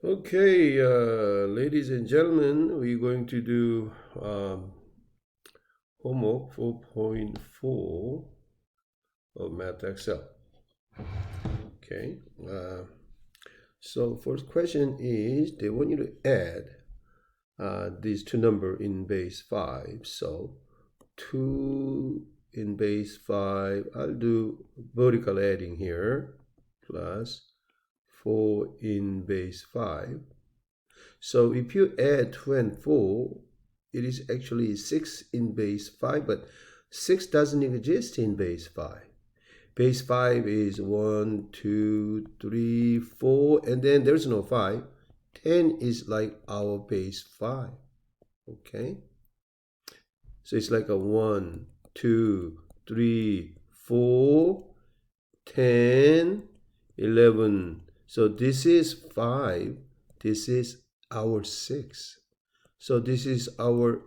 Okay, ladies and gentlemen, we're going to do homework 4.4 of Math Excel. Okay, so first question is they want you to add these two numbers in base 5. So 2 in base 5, I'll do vertical adding here, plus 4 in base 5. So if you add 2 and 4, it is actually 6 in base 5, but 6 doesn't exist in base 5. Base 5 is 1, 2, 3, 4, and then there's no 5. 10 is like our base 5. Okay? So it's like a 1, 2, 3, 4, 10, 11. So this is 5. This is our 6. So this is our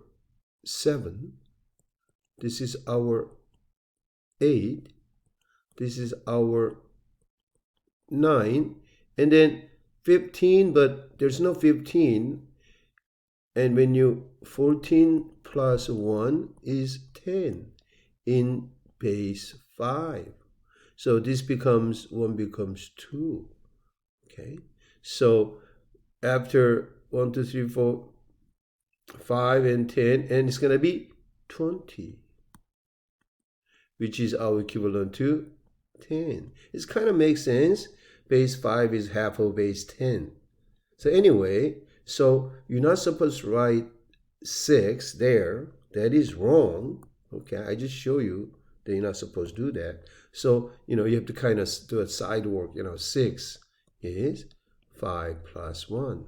7. This is our 8. This is our 9. And then 15, but there's no 15. And when you 14 plus 1 is 10 in base 5. So this becomes 1 becomes 2. Okay. So after 1, 2, 3, 4, 5 and 10, and it's going to be 20, which is our equivalent to 10. It kind of makes sense. Base 5 is half of base 10. So anyway, so you're not supposed to write 6 there. That is wrong. Okay, I just show you that you're not supposed to do that. So, you have to kind of do a side work. 6 is 5 plus 1.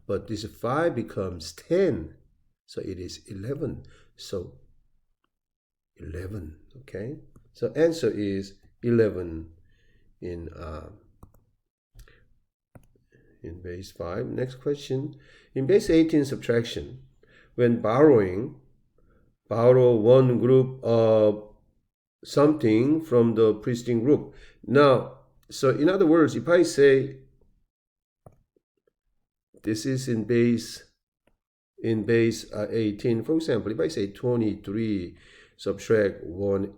But this 5 becomes 10. So it is 11. So 11, okay? So answer is 11 in base 5. Next question. In base 18 subtraction, when borrow one group of something from the preceding group. Now, so in other words, if I say this is in base 18, for example, if I say 23 subtract 1,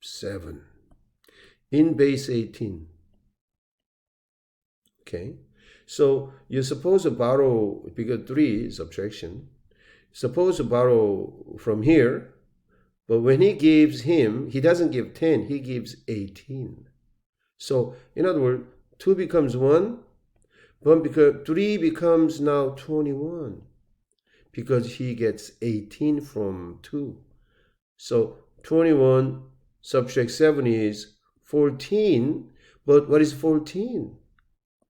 7 in base 18. Okay, so you're supposed to borrow, because 3 is subtraction, supposed to borrow from here, but when he gives him, he doesn't give 10, he gives 18. So in other words, 2 becomes 1, but because 3 becomes now 21, because he gets 18 from 2. So 21 subtract 7 is 14, but what is 14?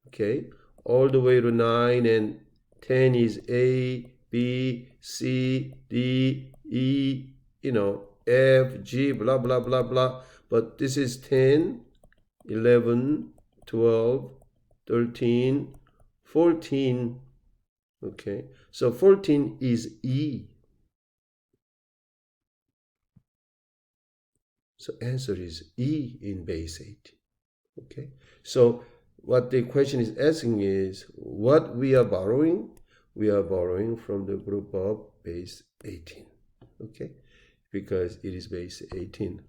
Okay, all the way to 9, and 10 is A, B, C, D, E, F, G, blah, blah, blah, blah. But this is 10, 11, 12, 13, 14. Okay, so 14 is E. So answer is E in base 18. Okay, so what the question is asking is what we are borrowing. We are borrowing from the group of base 18. Okay, because it is base 18.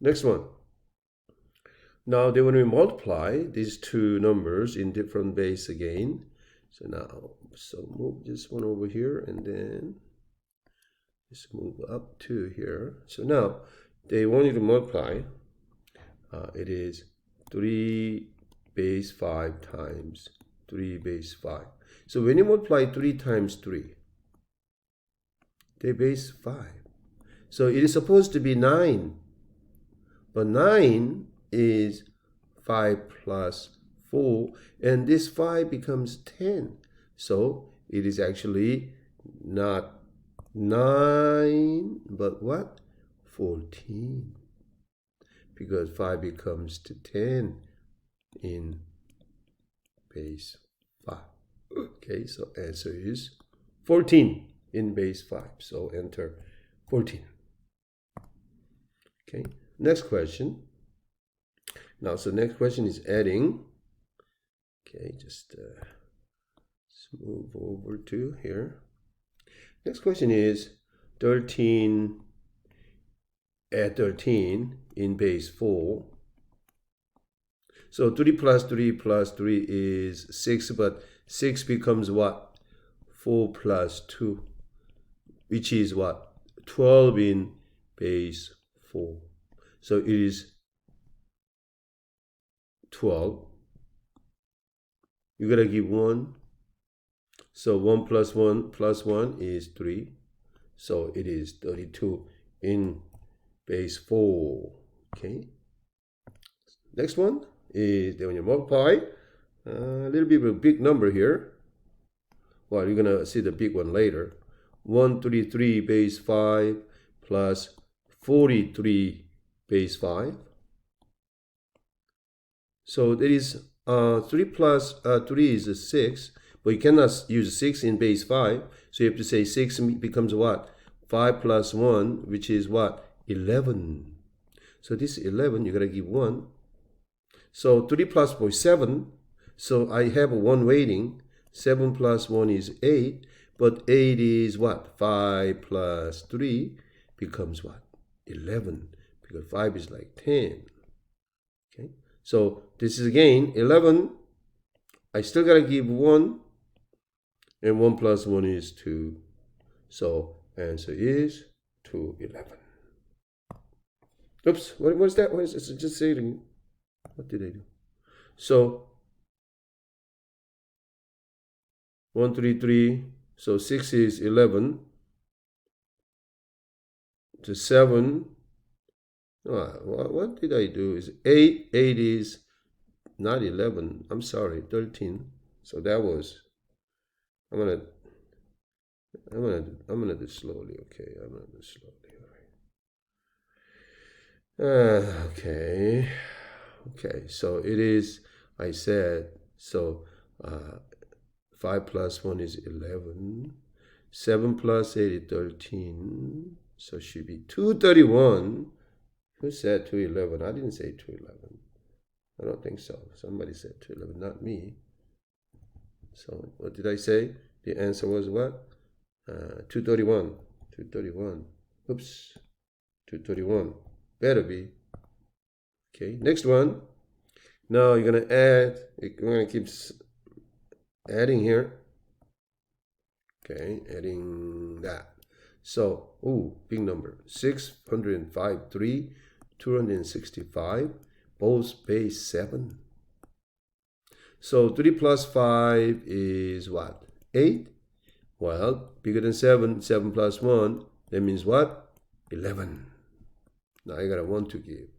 Next one. Now they want to multiply these two numbers in different base again. So now, move this one over here, and then just move up to here. So now they want you to multiply. It is 3 base 5 times 3 base 5. So when you multiply 3 times 3, they base 5. So it is supposed to be 9. But 9 is 5 plus 4, and this 5 becomes 10. So it is actually not 9, but what? 14. Because 5 becomes to 10 in base 5. Okay, so answer is 14 in base 5. So enter 14. Okay, next question. Now, so next question is adding. Okay, just let's move over to here. Next question is 13, add 13 in base 4. So 3 plus 3 plus 3 is 6, but 6 becomes what? 4 plus 2, which is what? 12 in base 4. So it is 12. You gotta give 1. So 1 plus 1 plus 1 is 3. So it is 32 in base 4. Okay. Next one is then when you multiply, a little bit of a big number here. Well, you're gonna see the big one later. 133 base 5 plus 43 base 5. So that is 3 plus 3 is 6, but you cannot use 6 in base 5. So you have to say 6 becomes what? 5 plus 1, which is what? 11. So this is 11, you gotta give 1. So 3 plus 4 is 7. So I have 1 waiting. 7 plus 1 is 8. But 8 is what? 5 plus 3 becomes what? 11. Because 5 is like 10. Okay. So this is again 11. I still gotta give 1. And 1 plus 1 is 2. So answer is 211. Oops, what is that? What is this? Just say it again. What did I do? So 133. So 6 is 11. To 7. What did I do? Is 8. 8 is not 11. I'm sorry, 13. So that was. I'm gonna do slowly. Okay, I'm gonna do slowly. Okay. Okay. So it is. I said so. 5 plus 1 is 11. 7 plus 8 is 13. So it should be 231. Who said 211? I didn't say 211. I don't think so. Somebody said 211, not me. So what did I say? The answer was what? 231. 231. Oops. 231. Better be. Okay, next one. Now you're going to add. We're going to keep adding here. Okay, adding that. So, big number. 605, 3, 265, both base 7. So 3 plus 5 is what? 8. Well, bigger than 7, 7 plus 1, that means what? 11. Now I got a 1 to give.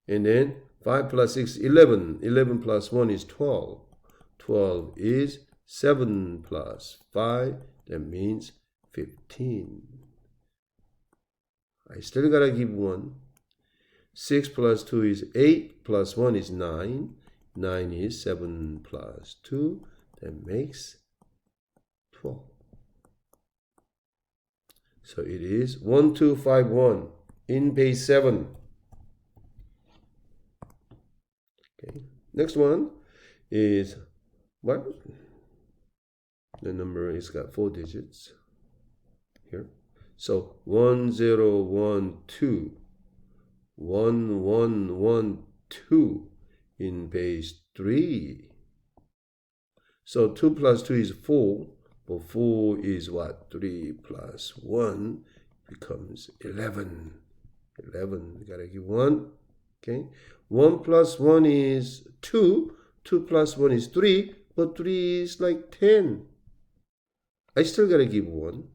And then 5 plus 6, 11. 11 plus 1 is 12. 12 is 7 plus 5, that means 15. I still gotta give 1. 6 plus 2 is 8, plus 1 is 9. 9 is 7 plus 2, that makes 12. So it is 1251 in base 7. Okay, next one is what? The number is got 4 digits here. So 1012, 1112 in base 3. So 2 plus 2 is 4, but 4 is what? 3 plus 1 becomes 11. 11, you gotta give 1. Okay, 1 plus 1 is 2. 2 plus 1 is 3, but 3 is like 10. I still gotta give 1.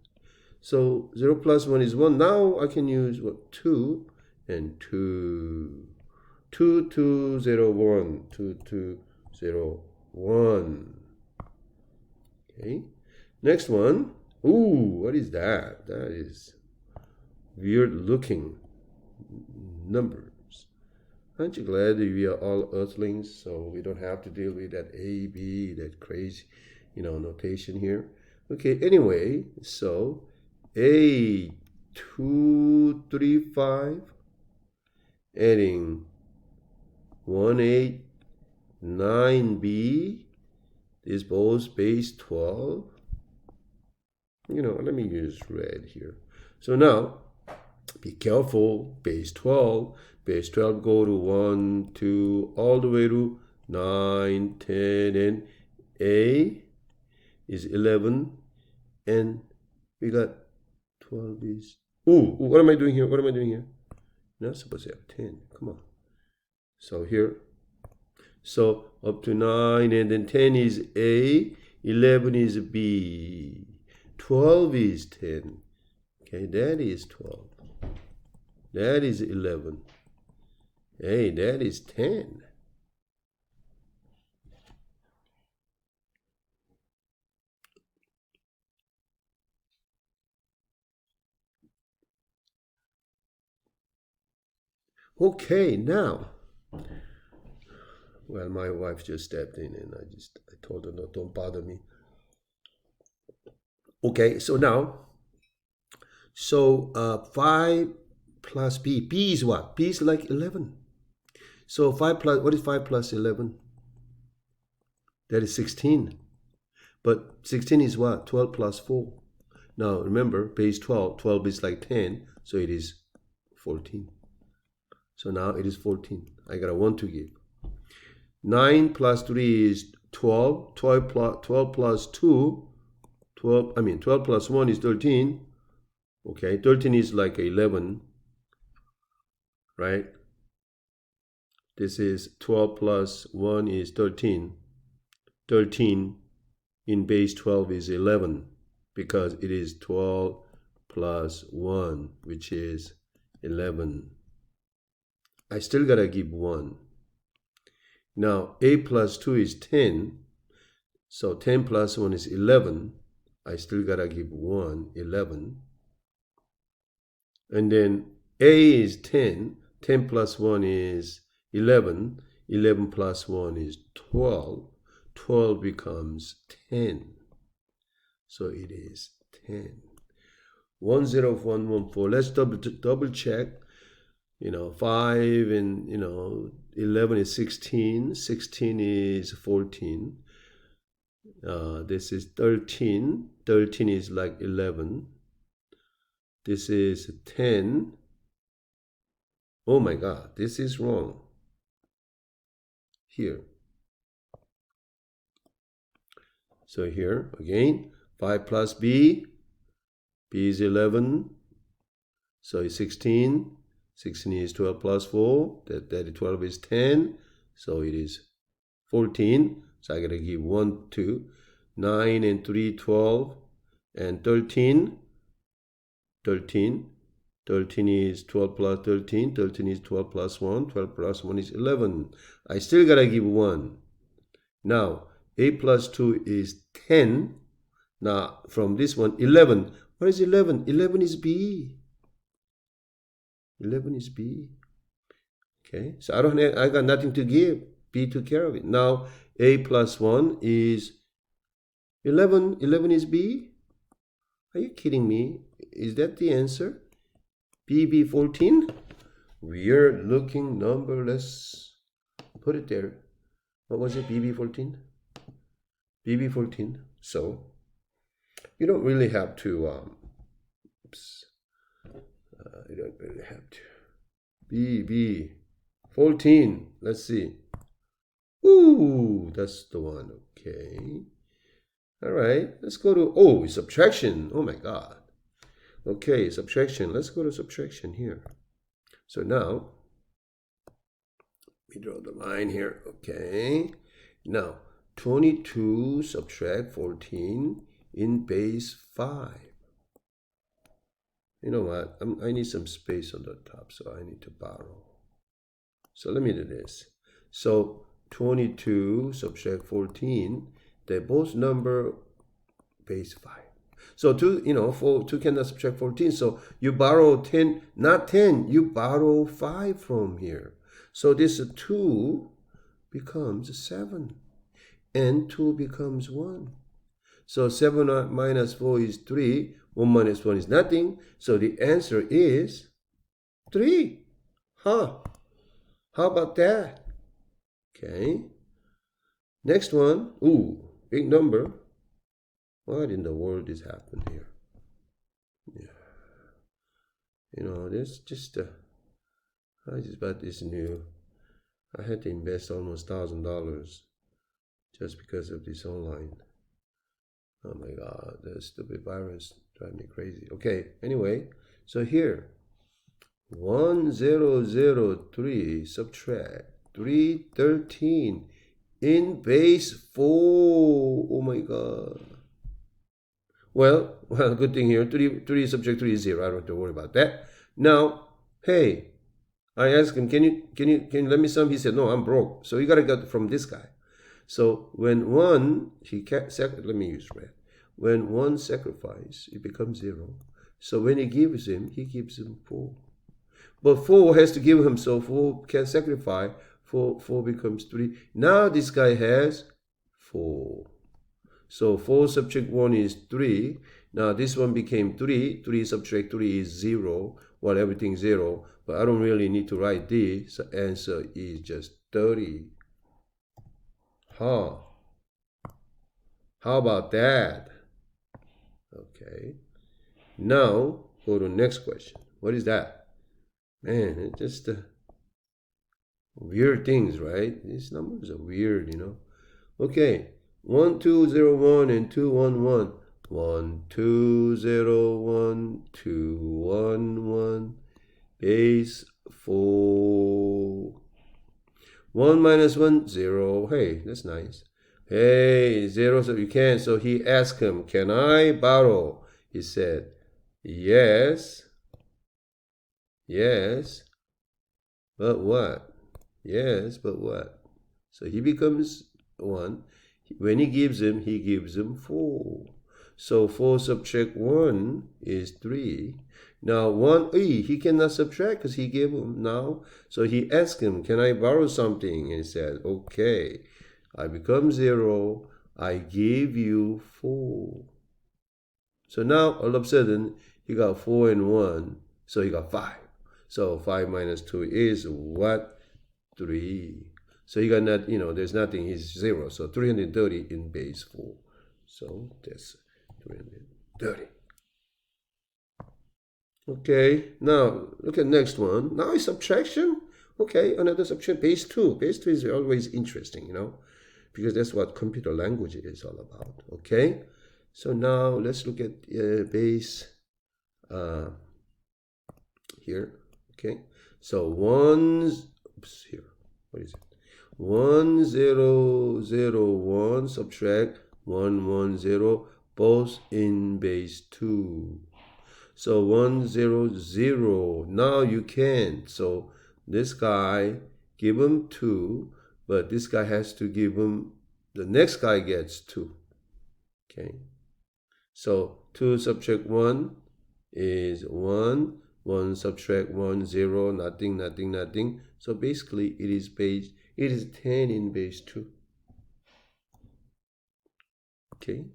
So 0 plus 1 is 1. Now I can use what? 2 and 2. 2201. 2201. Okay. Next one. What is that? That is weird looking numbers. Aren't you glad that we are all earthlings, so we don't have to deal with that A, B, that crazy, notation here? Okay, anyway, so A235, adding 18 9b is both base 12. Let me use red here. So now, be careful, base 12 go to 1, 2, all the way to 9, 10, and A is 11, and we got 12 is, what am I doing here? What am I doing here? You're not supposed to have 10, come on. So here, so up to 9, and then 10 is A, 11 is B, 12 is 10. Okay, that is 12. That is 11. Hey, that is 10. Okay, now, well, my wife just stepped in and I told her, no, don't bother me. Okay, so now, 5 plus B. B is what? B is like 11. So what is 5 plus 11? That is 16. But 16 is what? 12 plus 4. Now, remember, base 12. 12 is like 10, so it is 14. So now it is 14. I got a 1 to give. 9 plus 3 is 12. 12 plus 2, 12 plus 1 is 13. Okay, 13 is like 11, right? This is 12 plus 1 is 13. 13 in base 12 is 11 because it is 12 plus 1, which is 11. I still gotta give 1. Now, A plus 2 is 10. So 10 plus 1 is 11. I still gotta give 1, 11. And then A is 10. 10 plus 1 is 11. 11 plus 1 is 12. 12 becomes 10. So it is 10. 10114. Let's double check. 5 and 11 is 16. 16 is 14. This is 13. 13 is like 11. This is 10. Oh my God, this is wrong. Here. So here again, 5 plus B. B is 11. So it's 16. 16 is 12 plus 4. That 12 is 10. So it is 14. So I gotta give 1, 2. 9 and 3, 12. And 13. 13. 13 is 12 plus 13. 13 is 12 plus 1. 12 plus 1 is 11. I still gotta give 1. Now, A plus 2 is 10. Now, from this one, 11. What is 11? 11 is B. 11 is B. Okay, so I got nothing to give. B took care of it. Now, A plus 1 is 11. 11 is B. Are you kidding me? Is that the answer? BB 14? Weird looking number. Let's put it there. What was it? BB 14? BB 14. So, you don't really have to, you don't really have to. BB 14. Let's see. Ooh, that's the one. Okay. All right. Let's go to, subtraction. Oh my God. Okay, subtraction. Let's go to subtraction here. So now, we draw the line here. Okay. Now, 22 subtract 14 in base 5. You know what? I need some space on the top, so I need to borrow. So let me do this. So 22 subtract 14, they both number base 5. So 2 cannot subtract 14. So you borrow 10, not 10, you borrow 5 from here. So this 2 becomes 7. And 2 becomes 1. So 7 minus 4 is 3. 1 minus 1 is nothing. So the answer is 3. Huh. How about that? Okay. Next one. Ooh, big number. What in the world is happening here? Yeah. You know, this just I just bought this new. I had to invest almost $1,000 just because of this online. Oh my God, the stupid virus drive me crazy. Okay, anyway, so here 1003 subtract 313 in base 4. Oh my God. Well, good thing here. 3 subtract 3 is 0. I don't have to worry about that. Now, hey, I asked him, can you lend me some? He said, no, I'm broke. So you got to get from this guy. So when one, let me use red. When one sacrifice, it becomes 0. So when he gives him 4. But 4 has to give him, so 4 can sacrifice. 4 becomes 3. Now this guy has 4. So 4 subtract 1 is 3. Now this one became 3. 3 subtract 3 is 0. Well, everything's 0. But I don't really need to write this. So answer is just 30. Huh. How about that? Okay. Now, go to the next question. What is that? Man, it's just weird things, right? These numbers are weird, you know. Okay. 1201 and 211. 1201, 211, base 4. 1 minus 1, 0. Hey, that's nice. Hey, 0, so you can. So he asked him, can I borrow? He said, yes. Yes. But what? Yes, but what? So he becomes 1. When he gives him 4. So 4 subtract 1 is 3. Now 1, he cannot subtract because he gave him now. So he asked him, can I borrow something? And he said, okay. I become 0. I give you 4. So now all of a sudden he got 4 and 1. So he got 5. So 5 minus 2 is what? 3. So he got not, there's nothing, he's 0. So 330 in base 4. So that's 330. Okay, now look at next one. Now it's subtraction. Okay, another subtraction, base 2. Base 2 is always interesting, because that's what computer language is all about. Okay, so now let's look at base here. Okay, so here, what is it? 1001 subtract 110, both in base 2. So 100. Now you can. So this guy give him 2, but this guy has to give him, the next guy gets 2. Okay. So 2 subtract 1 is 1. 1 subtract 1, 0, nothing, nothing, nothing. So basically it is 10 in base 2. Okay.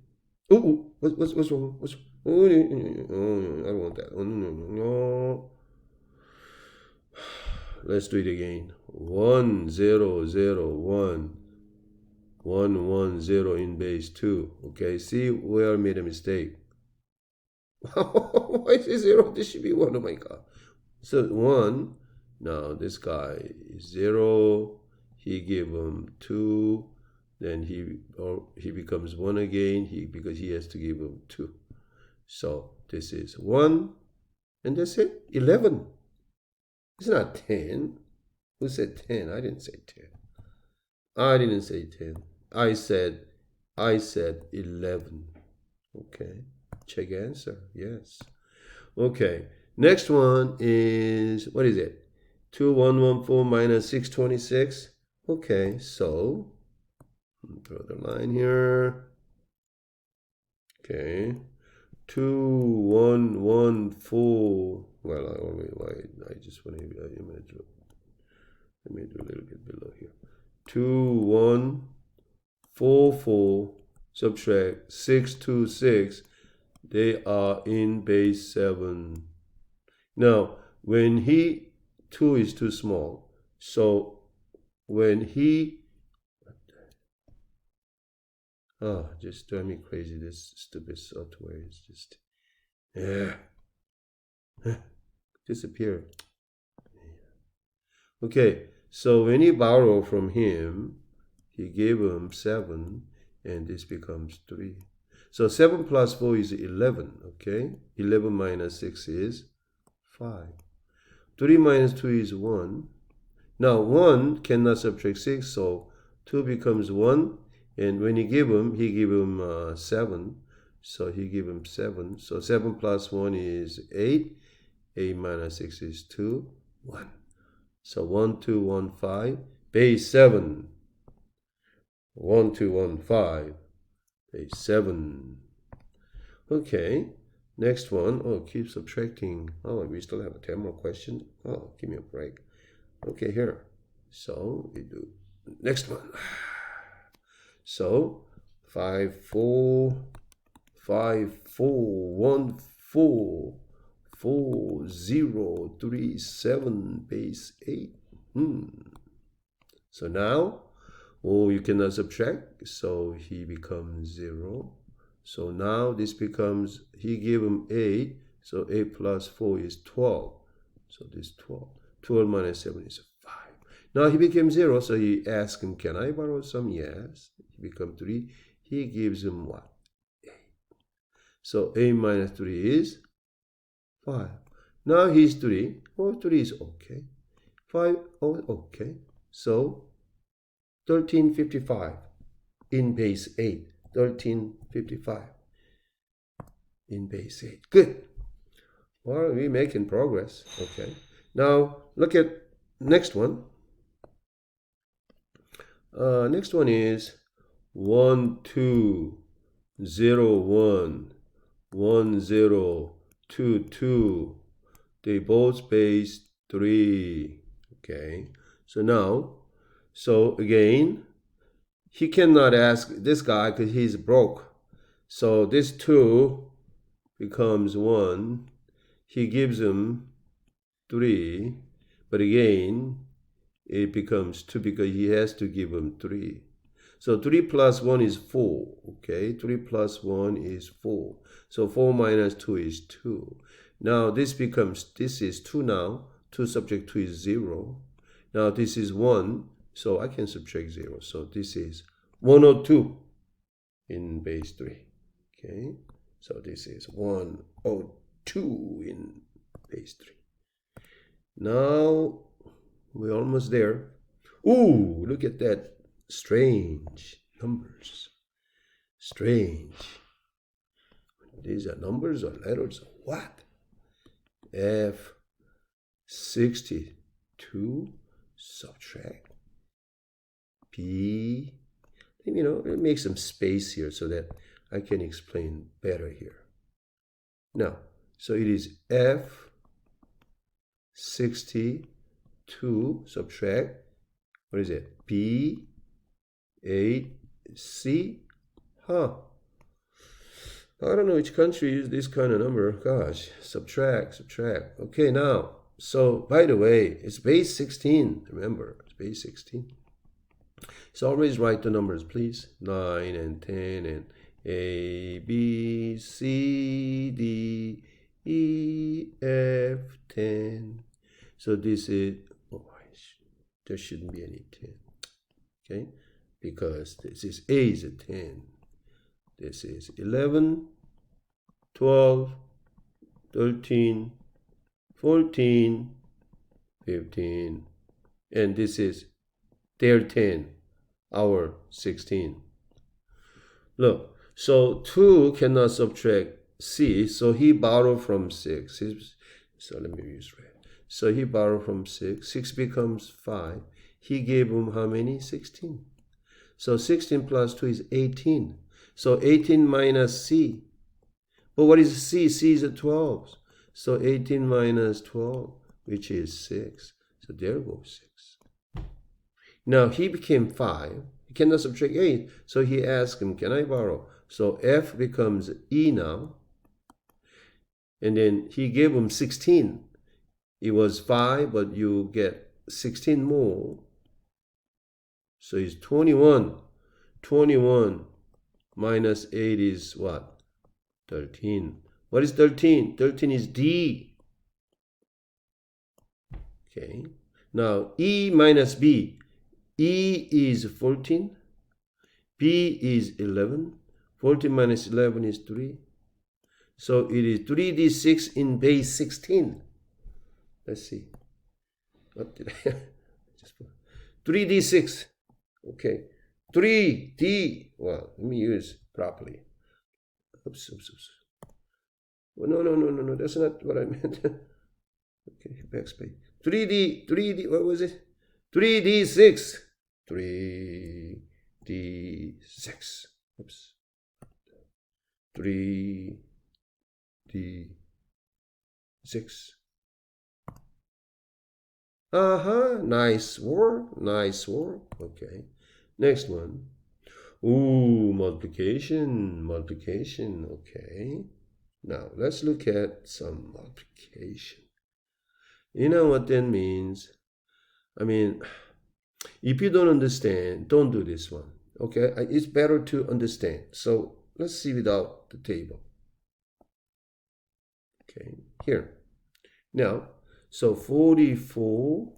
Oh, what's wrong? What's wrong? Oh, I don't want that. Oh, no. Let's do it again. 1001, 110 in base 2. Okay, see where I made a mistake. Why is it 0? This should be 1. Oh my God. So 1. Now this guy is 0. He gave him 2. Then he becomes 1 again. Because he has to give him 2. So this is 1. And that's it. 11. It's not 10. Who said 10? I didn't say 10. I didn't say 10. I said 11. Okay. Check answer. Yes. Okay. Next one is, what is it? 2114 minus 626. Okay. So, draw the line here. Okay. 2114. Well, I just want to, let me do a little bit below here. 2144 subtract 626. They are in base 7. Now, when 2 is too small, so when Oh, just drive me crazy. This stupid software is just, yeah, disappear. Okay, so when you borrow from him, he gave him 7, and this becomes 3. So 7 plus 4 is 11, okay? 11 minus 6 is 5. 3 minus 2 is 1. Now 1 cannot subtract 6, so 2 becomes 1. And when he gave him 7. So he gave him 7. So 7 plus 1 is 8. 8 minus 6 is 2. 1. So 1215, base 7. 1215, base 7. Okay, next one. Oh, keep subtracting. Oh, we still have 10 more questions. Oh, give me a break. Okay, here. So we do next one. So 5 4 5 4 1 4 4 0 3 7 base 8. So now, oh, you cannot subtract, so he becomes 0. So now this becomes, he gave him 8, so 8 plus 4 is 12. So this 12. 12 minus 7 is 5. Now he became 0, so he asked him, can I borrow some? Yes. He became 3. He gives him what? 8. So 8 minus 3 is 5. Now he's 3. Oh, 3 is okay. 5, oh, okay. So 1355 in base 8. 1355 in base 8. Good. Well, we're making progress. Okay. Now look at next one. Next one is 1 2 0 1 1 0 2 2. They both base 3. Okay. So now, so again, he cannot ask this guy because he's broke. So this 2 becomes 1. He gives him 3. But again, it becomes 2 because he has to give him 3. So 3 plus 1 is 4. Okay, 3 plus 1 is 4. So 4 minus 2 is 2. Now this becomes, this is 2 now. 2 subtract 2 is 0. Now this is 1. So I can subtract 0. So this is 102 in base 3. Okay, so this is 102 in base 3. Now we're almost there. Ooh, look at that. Strange numbers. Strange. These are numbers or letters or what? F62 subtract B. You know, it makes some space here so that I can explain better here. Now, so it is F62 subtract, what is it? B, 8, C, I don't know which country uses this kind of number. Gosh, subtract. Okay, now, so by the way, it's base 16. Remember, it's base 16. So always write the numbers, please. 9 and 10 and A, B, C, D, E, F, 10. So this is, oh, there shouldn't be any 10. Okay, because this is A is a 10. This is 11, 12, 13, 14, 15, and this is their 10, our 16. Look, so 2 cannot subtract C, so he borrowed from 6. So let me use red. So he borrowed from 6. 6 becomes 5. He gave him how many? 16. So 16 plus 2 is 18. So 18 minus C. But what is C? C is a 12. So 18 minus 12, which is 6. So there goes 6. Now he became 5. He cannot subtract 8. So he asked him, can I borrow? So F becomes E now. And then he gave him 16. It was 5, but you get 16 more. So it's 21. 21 minus 8 is what? 13. What is 13? 13 is D. Okay. Now, E minus B. E is 14. B is 11. 14 minus 11 is 3. So it is 3d6 in base 16. Let's see. What did I just put? 3d6. Okay. 3d. Well, let me use properly. Oops. Well, no. That's not what I meant. Okay, backspace. 3d. What was it? 3d6. 3d6. Oops. 3d6. Nice work. Okay. Next one. Ooh, multiplication. Okay. Now, let's look at some multiplication. You know what that means? I mean, if you don't understand, don't do this one. Okay? It's better to understand. So, let's see without the table. Okay, here. Now, so 44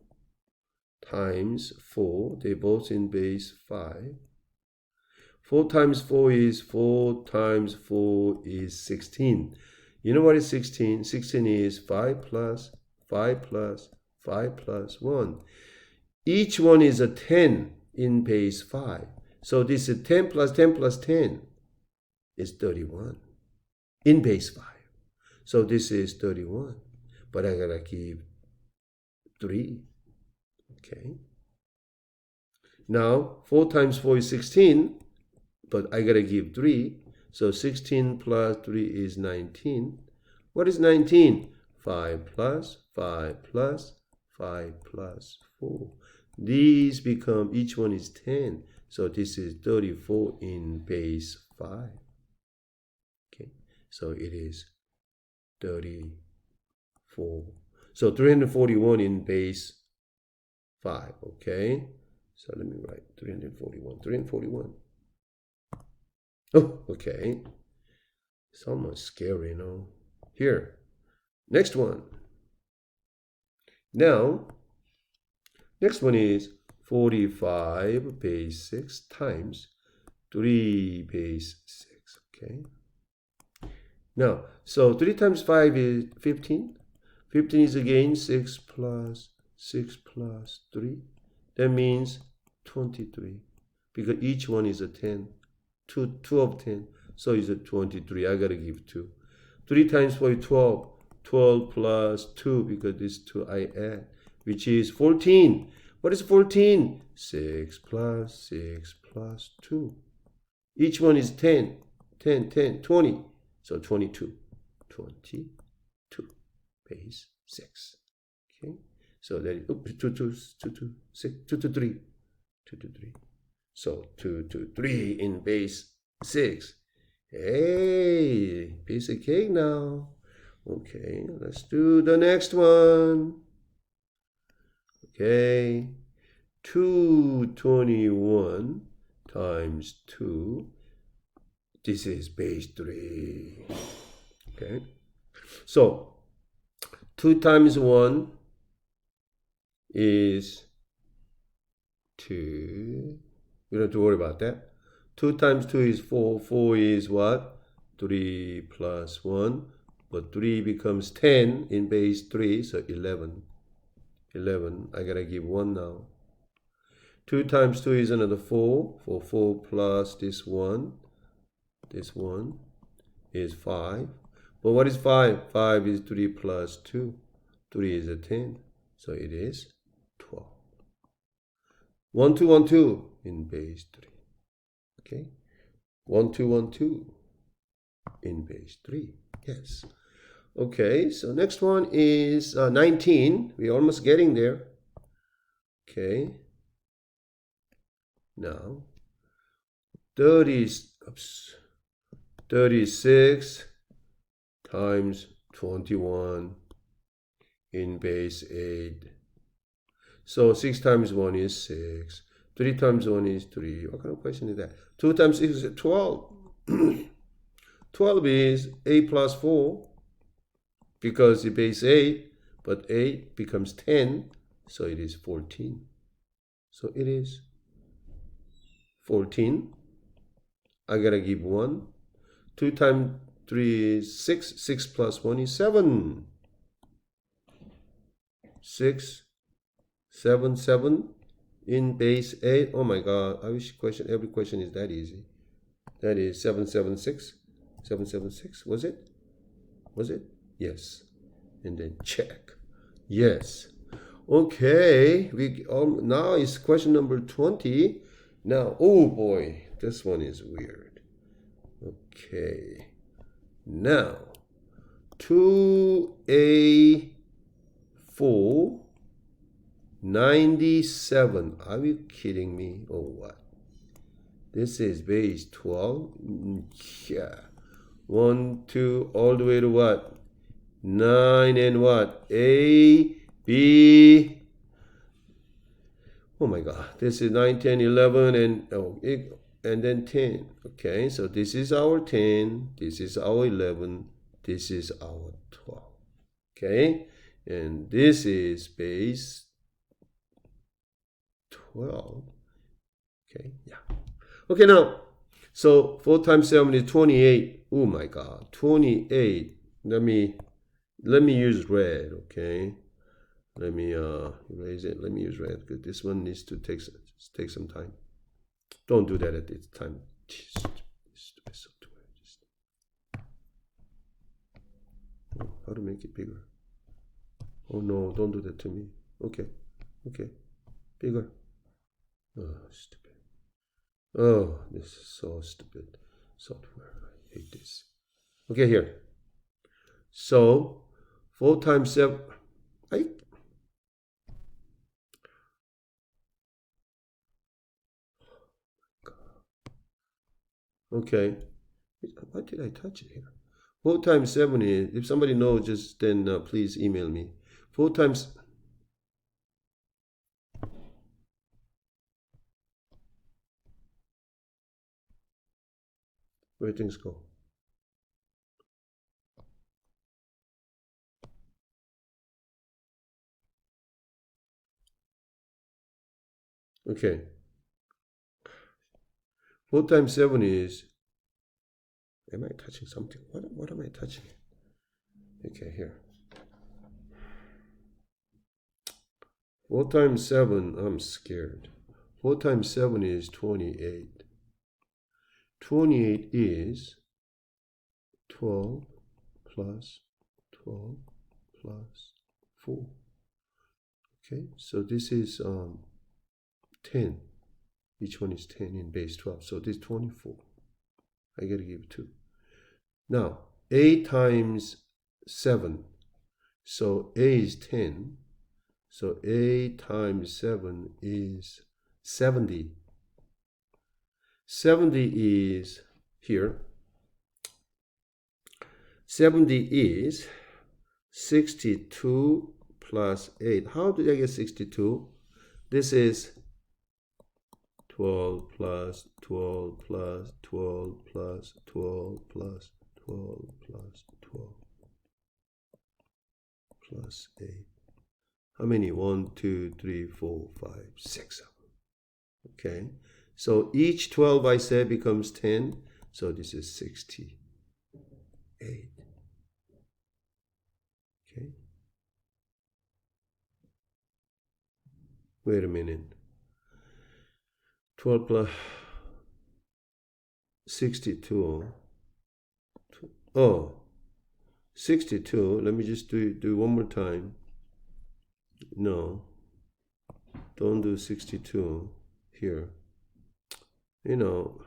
times 4, they both in base 5. 4 times 4 is 4 times 4 is 16. You know what is 16? 16 is 5 plus 5 plus 5 plus 1. Each one is a 10 in base 5. So this is 10 plus 10 plus 10 is 31 in base 5. So this is 31. But I gotta keep 3. Okay. Now 4 times 4 is 16. But I gotta give 3. So 16 plus 3 is 19. What is 19? 5 plus 5 plus 5 plus 4. These become, each one is 10. So this is 34 in base 5. Okay, so it is 34. So 341 in base 5. Okay, so let me write 341. Oh, okay. It's almost scary, you know. Here, next one. Now, next one is 45 base 6 times 3 base 6, okay? Now, so 3 times 5 is 15. 15 is again 6 plus 3. That means 23, because each one is a 10. 2 of 10, so it's a 23. I gotta give 2. 3 times 4 is 12. 12 plus 2, because this 2 I add, which is 14. What is 14? 6 plus 2. Each one is 10, 20. So 22. 22 base 6. Okay, so that is 2 to 3. So 2 to 3 in base 6. Hey, piece of cake now. Okay, let's do the next one. Okay, 221 times 2. This is base 3. Okay, so 2 times 1 is 2. We don't have to worry about that. 2 times 2 is 4. 4 is what? 3 plus 1. But 3 becomes 10 in base 3, so 11. 11. I gotta give 1 now. 2 times 2 is another 4. 4 plus this 1. This 1 is 5. But what is 5? 5 is 3 plus 2. 3 is a 10. So it is 12. 1, 2, 1, 2 in base 3. Okay, 1, 2, 1, 2 in base 3. Yes. Okay, so next one is 19. We're almost getting there. Okay. Now 36 times 21 in base 8. So 6 times 1 is 6. 3 times 1 is 3. What kind of question is that? 2 times 6 is 12. 12 is 8 plus 4 because the base 8, but 8 becomes 10, so it is 14. So it is 14. I gotta give 1. 2 times 3 is 6. 6 plus 1 is 7. 6, 7, 7 in base 8. Oh my god, I wish every question is that easy. That is 776. 776, was it? Was it? Yes. And then check. Yes. Okay, now it's question number 20. Now, oh boy, this one is weird. Okay. Now, 2A4 97. Are you kidding me or what? This is base 12. Yeah. 1, 2, all the way to what? 9 and what? A, B. Oh my God. This is 9, 10, 11, and and then 10. Okay, so this is our 10. This is our 11. This is our 12. Okay, and this is base 12. Okay, yeah. Okay, now, so 4 times 7 is 28. Oh my God, 28. Let me use red, okay? Let me erase it. Let me use red because this one needs to take some time. Don't do that at this time. Oh, how to make it bigger? Oh no, don't do that to me. Okay, okay, bigger. Oh, stupid. Oh, this is so stupid software. I hate this. Okay, here. So 4 times 7. Okay. Why did I touch it here? 4 times 7 is, if somebody knows, just then please email me. 4 times. Where things go? Okay. 4 times 7 is. Am I touching something? What am I touching? Okay, here. 4 times 7, I'm scared. 4 times 7 is 28. 28 is 12 plus 12 plus 4. Okay, so this is 10. Each one is 10 in base 12. So this is 24. I gotta give 2. Now, A times 7. So A is 10. So A times 7 is 70. 70 is here. 70 is 62 plus 8. How did I get 62? This is 12 plus 12 plus 12 plus 12 plus 12 plus 12 plus 8. How many? 1, 2, 3, 4, 5, 6 of them. Okay. So each 12 I said becomes 10. So this is 68. Okay. Wait a minute. 12 plus 62. Oh, 62. Let me just do one more time. No, don't do 62 here. You know,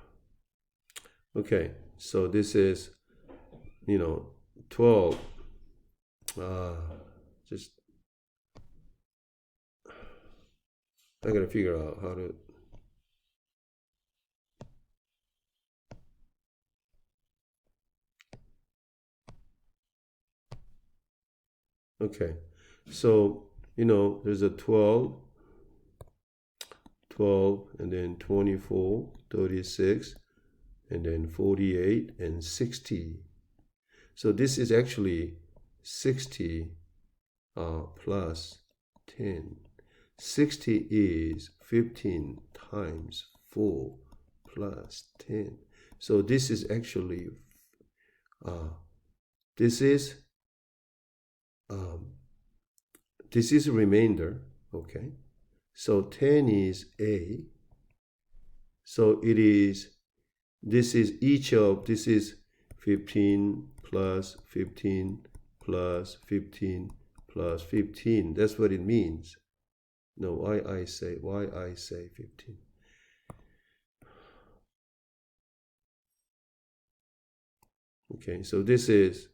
okay, so this is, 12. Just, I gotta figure out how to. Okay, so, there's a 12, and then 24, 36, and then 48 and 60. So this is actually 60 plus 10. 60 is 15 times 4 plus 10. So this is actually, this is a remainder, okay? So 10 is A. So it is, this is 15 plus 15 plus 15 plus 15. That's what it means. No, why I say 15. Okay, so this is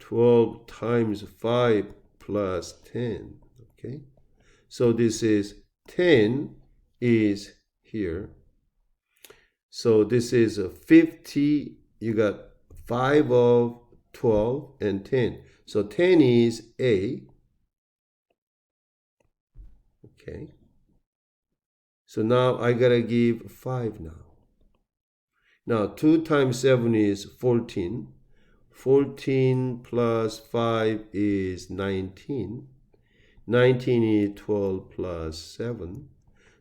12 times 5 plus 10. Okay, so this is 10 is here. So this is a 50. You got 5 of 12 and 10. So 10 is A. Okay. So now I gotta give 5 now. Now 2 times 7 is 14. 14 plus 5 is 19. 19 is 12 plus 7.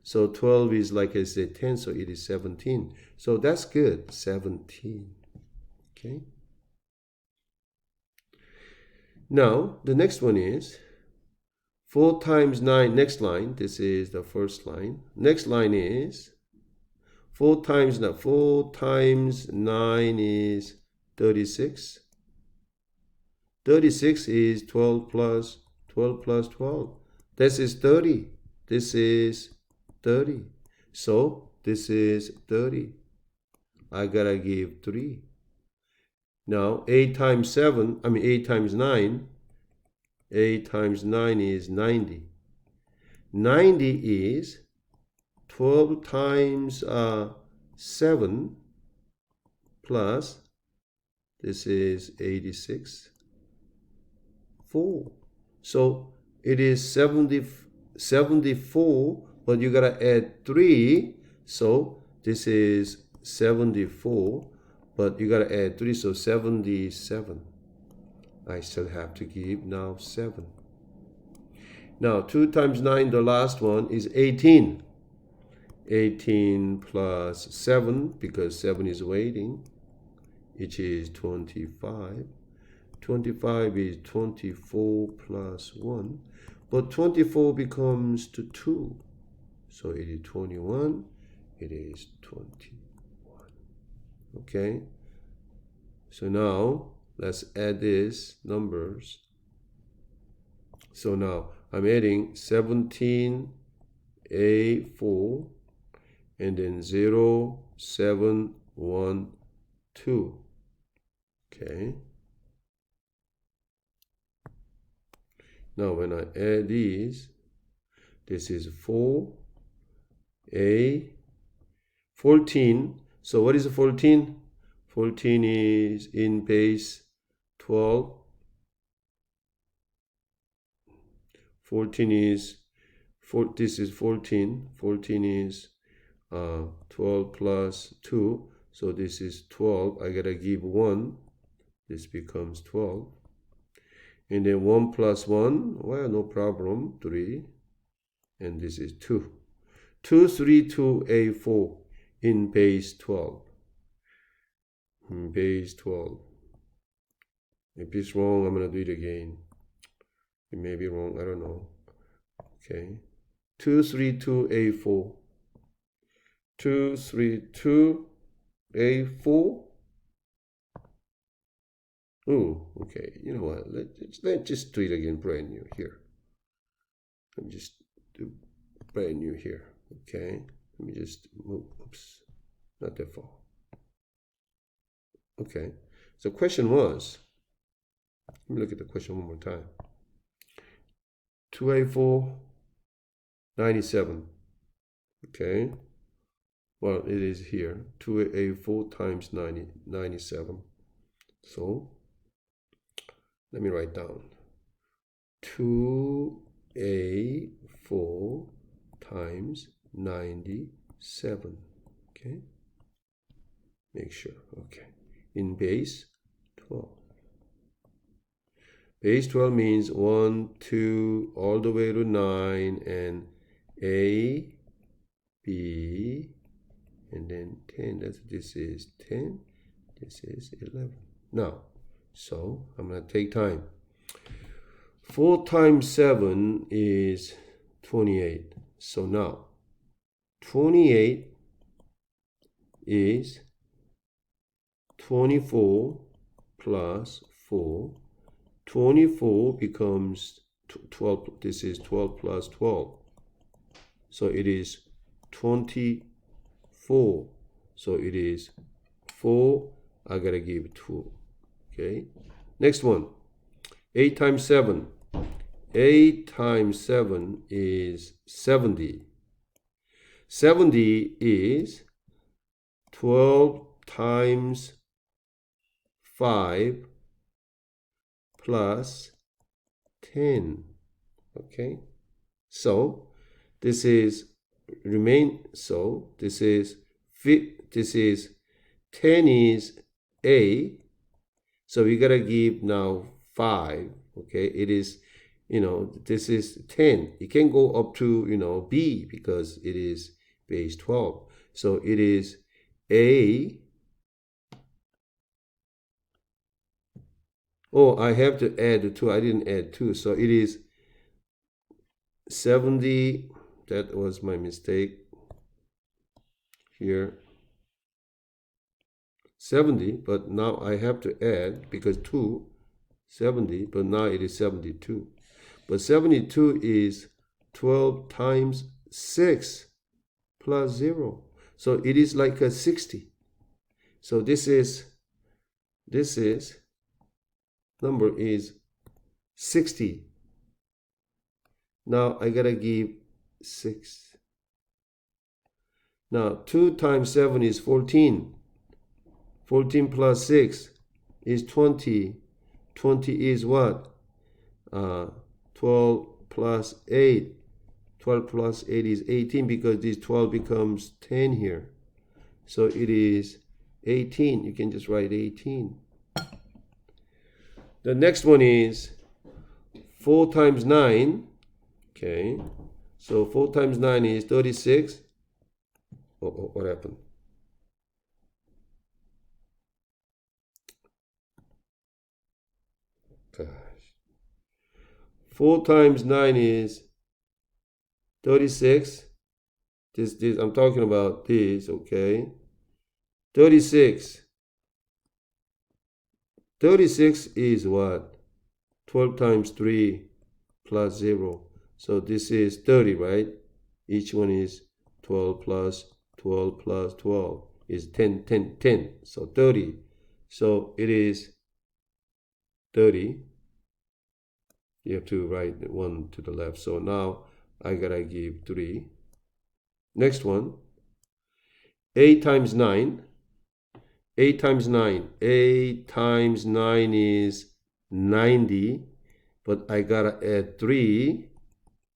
So 12 is, like I said, 10, so it is 17. So that's good, 17. Okay. Now, the next one is 4 times 9, next line, this is the first line. Next line is 4 times 9 is 36. 36 is 12 plus 12. This is 30. This is 30. So this is 30. I gotta give 3. Now 8 times 9. 8 times 9 is 90. 90 is 12 times 7 plus, this is 86. 4. So it is 74, but you gotta add 3. So this is 74, but you gotta add 3, so 77. I still have to give now 7. Now 2 times 9, the last one, is 18. 18 plus 7, because 7 is waiting, which is 25. 25 is 24 plus 1, but 24 becomes to 2. So it is 21, it is 21. Okay, so now let's add these numbers. So now I'm adding 17A4 and then 0, 7, 1, 2. Okay. Now when I add these, this is 4A, 14. So what is 14? 14 is in base 12. 14 is, this is 14. 14 is 12 plus 2. So this is 12. I gotta give 1. This becomes 12. And then 1 plus 1, well, no problem, 3. And this is 2. 232A4 in base 12. In base 12. If it's wrong, I'm going to do it again. It may be wrong, I don't know. Okay. 232A4. 232A4. Oh, okay. You know what? Let's just do it again, brand new here. Let me just do brand new here. Okay. Let me just move. Oops. Not that far. Okay. So question was, let me look at the question one more time. 2A4, 97. Okay. Well, it is here. 2A4 times 90, 97. So let me write down 2A4 times 97. 7. Okay, make sure. Okay, in base 12. Base 12 means 1, 2, all the way to 9, and A, B, and then 10. This is 10, this is 11. Now, so I'm going to take time. 4 times 7 is 28. So now, 28 is 24 plus 4. 24 becomes 12. This is 12 plus 12. So it is 24. So it is 4. I gotta give 2. Okay. Next one. 8 times 7. 8 times 7 is 70. 70 is 12 times 5 plus 10. Okay, so this is this is 10 is A, so we gotta give now 5. Okay, it is, this is 10. It can go up to B because it is base 12. So it is A. Oh, I have to add 2. I didn't add 2. So it is 70. That was my mistake here. 70, but now I have to add, because 2, 70, but now it is 72. But 72 is 12 times 6 plus 0. So it is like a 60. So this number is 60. Now I gotta give 6. Now 2 times 7 is 14. 14 plus 6 is 20. 20 is what? 12 plus 8. 12 plus 8 is 18, because this 12 becomes 10 here. So it is 18. You can just write 18. The next one is 4 times 9. Okay, so 4 times 9 is 36. Oh, what happened? Gosh. 4 times 9 is 36. This I'm talking about this, okay? 36. 36 is what? 12 times 3 plus 0. So this is 30, right? Each one is 12 plus 12 plus 12 is 10, 10, 10. So 30. So it is 30. You have to write 1 to the left. So now I gotta give 3. Next one. 8 times 9. 8 times 9. 8 times 9 is 90. But I gotta add 3.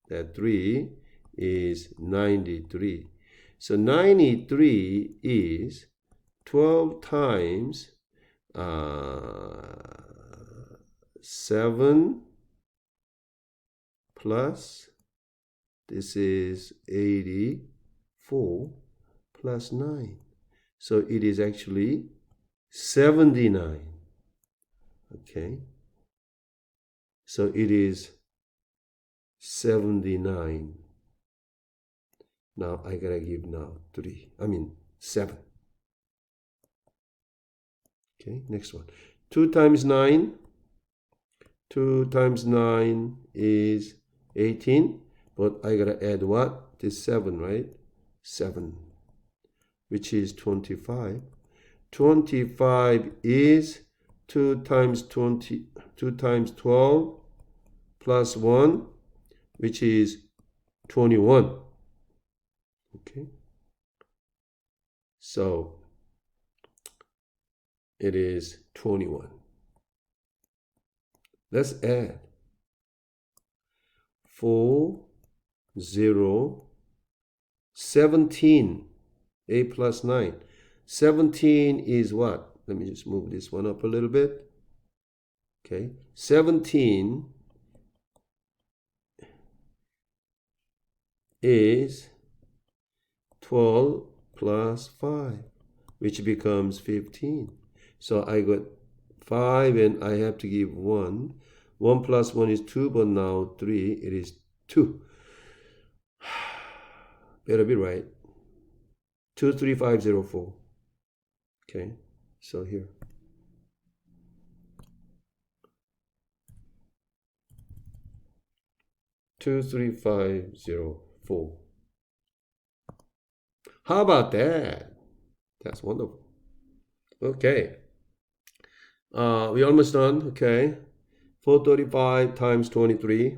That 3 is 93. So 93 is 12 times 7 plus, this is 84 plus 9. So it is actually 79. Okay. So it is 79. Now I gotta give now 7. Okay, next one. 2 times 9. 2 times 9 is 18. But I gotta add what? This 7, right? 7, which is 25. 25 is 2 times 12 plus 1, which is 21. Okay. So it is 21. Let's add 4, 0, 17. 8 plus 9. 17 is what? Let me just move this one up a little bit. Okay, 17 is 12 plus 5, which becomes 15. So I got 5 and I have to give 1. 1 plus 1 is 2, but now 3, it is 2. Better be right. 23504. Okay, so here. Two, 3, 5, 0, 4. How about that? That's wonderful. Okay. We're almost done. Okay. 435 times 23.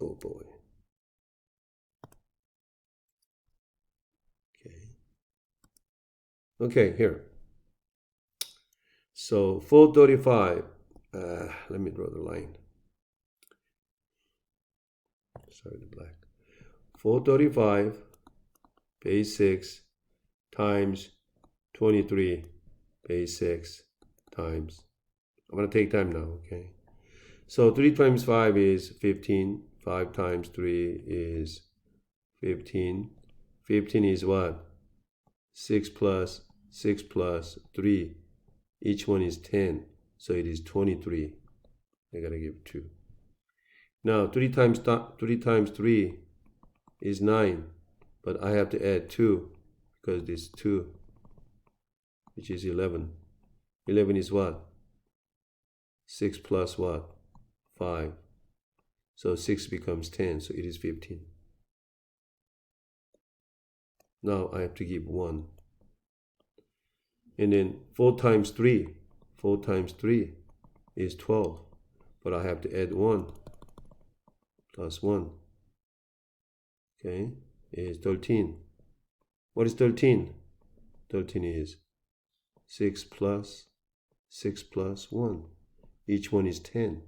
Oh boy. Okay. Okay, here. So 435. Let me draw the line. Sorry, the black. 435 base 6 times 23 base 6 times. I'm going to take time now, okay? So 3 times 5 is 15. 5 times 3 is 15. 15 is what? 6 plus 3. Each one is 10. So it is 23. I got to give 2. Now 3 times 3 is 9. But I have to add 2 because this 2, which is 11. 11 is what? 6 plus what? 5. So 6 becomes 10, so it is 15. Now I have to give 1. And then 4 times 3. 4 times 3 is 12. But I have to add 1 plus 1. Okay, is 13. What is 13? 13 is 6 plus 1. Each one is 10.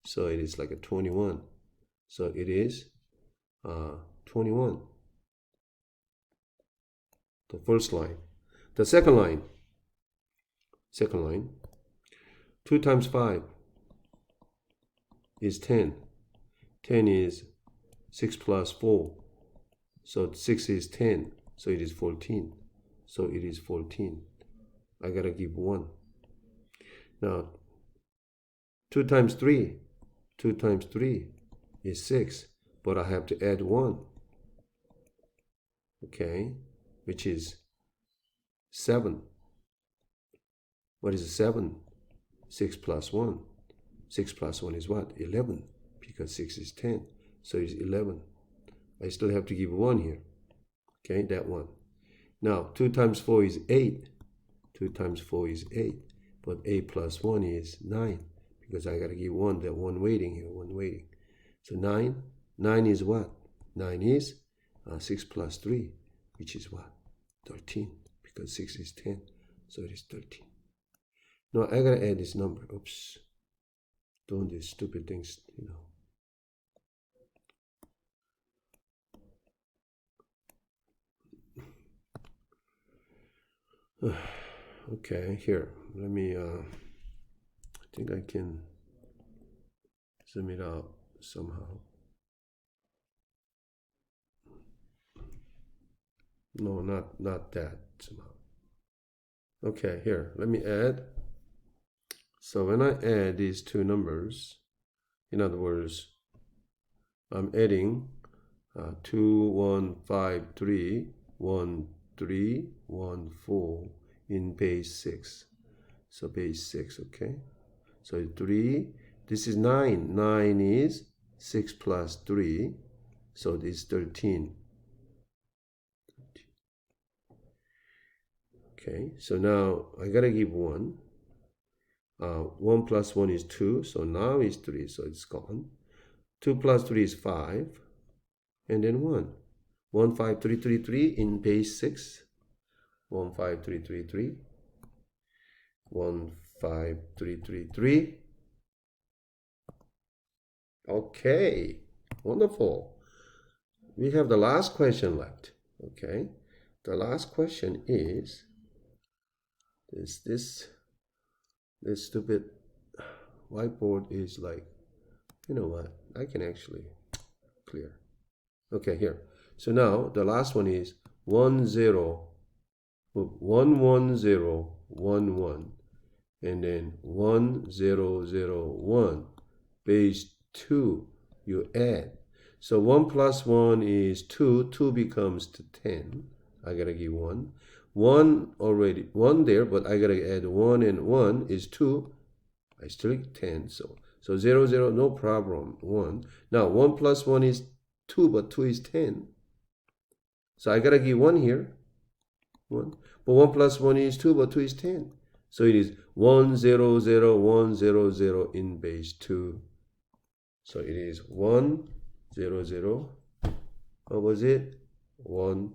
So it is like a 21. So it is 21. The first line. The second line. 2 times 5 is 10. 10 is 6 plus 4. So 6 is 10. So it is 14. So it is 14. I gotta give 1. Now 2 times 3. 2 times 3 is 6. But I have to add 1. Okay, which is 7. What is 7? 6 plus 1. 6 plus 1 is what? 11. Because 6 is 10. So it's 11. I still have to give 1 here. Okay, that one. Now 2 times 4 is 8. 2 times 4 is 8. But 8 plus 1 is 9. Because I got to give 1, that 1 waiting here, 1 waiting. So 9. 9 is what? 9 is 6 plus 3, which is what? 13. Because 6 is 10. So it is 13. Now I got to add this number. Oops. Doing these stupid things, you know. Okay, here. Let me, I think I can zoom it out somehow. No, not that somehow. Okay, here, let me add. So when I add these two numbers, in other words, I'm adding 2, 1, 5, 3, 1, 3, 1, 4 in base 6. So base 6, okay? So 3, this is 9. 9 is 6 plus 3, so this is 13. Okay, so now I gotta give 1. 1 plus 1 is 2, so now it's 3, so it's gone. 2 plus 3 is 5, and then 1. 1, 5, 3, 3, 3 in base 6. 1, 5, 3, 3, 3. 1, 5, 3, 3, 3. Okay, wonderful. We have the last question left, okay? the last question is this stupid whiteboard is like, you know what, I can actually clear. Okay, here. So now the last one is 1 0 1 1 0 1 1, and then 1 0 0 1 base 2 you add. So 1 plus 1 is 2. 2 becomes to 10. I gotta give 1. 1 already, 1 there, but I gotta add 1, and 1 is 2. I still get 10. So 0 0, no problem. 1. Now 1 plus 1 is 2, but 2 is 10. So I gotta give 1 here. 1. But 1 plus 1 is 2, but 2 is 10. So it is 1 0 0 1 0 0 in base 2. So it is 1 0 0. What was it? 1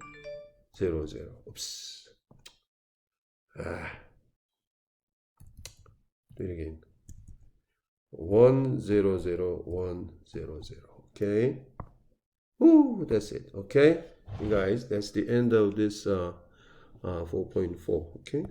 0 0. Oops. Do it again. 1 0 0 1 0 0. Okay. Ooh, that's it. Okay, you guys, that's the end of this 4.4. Okay.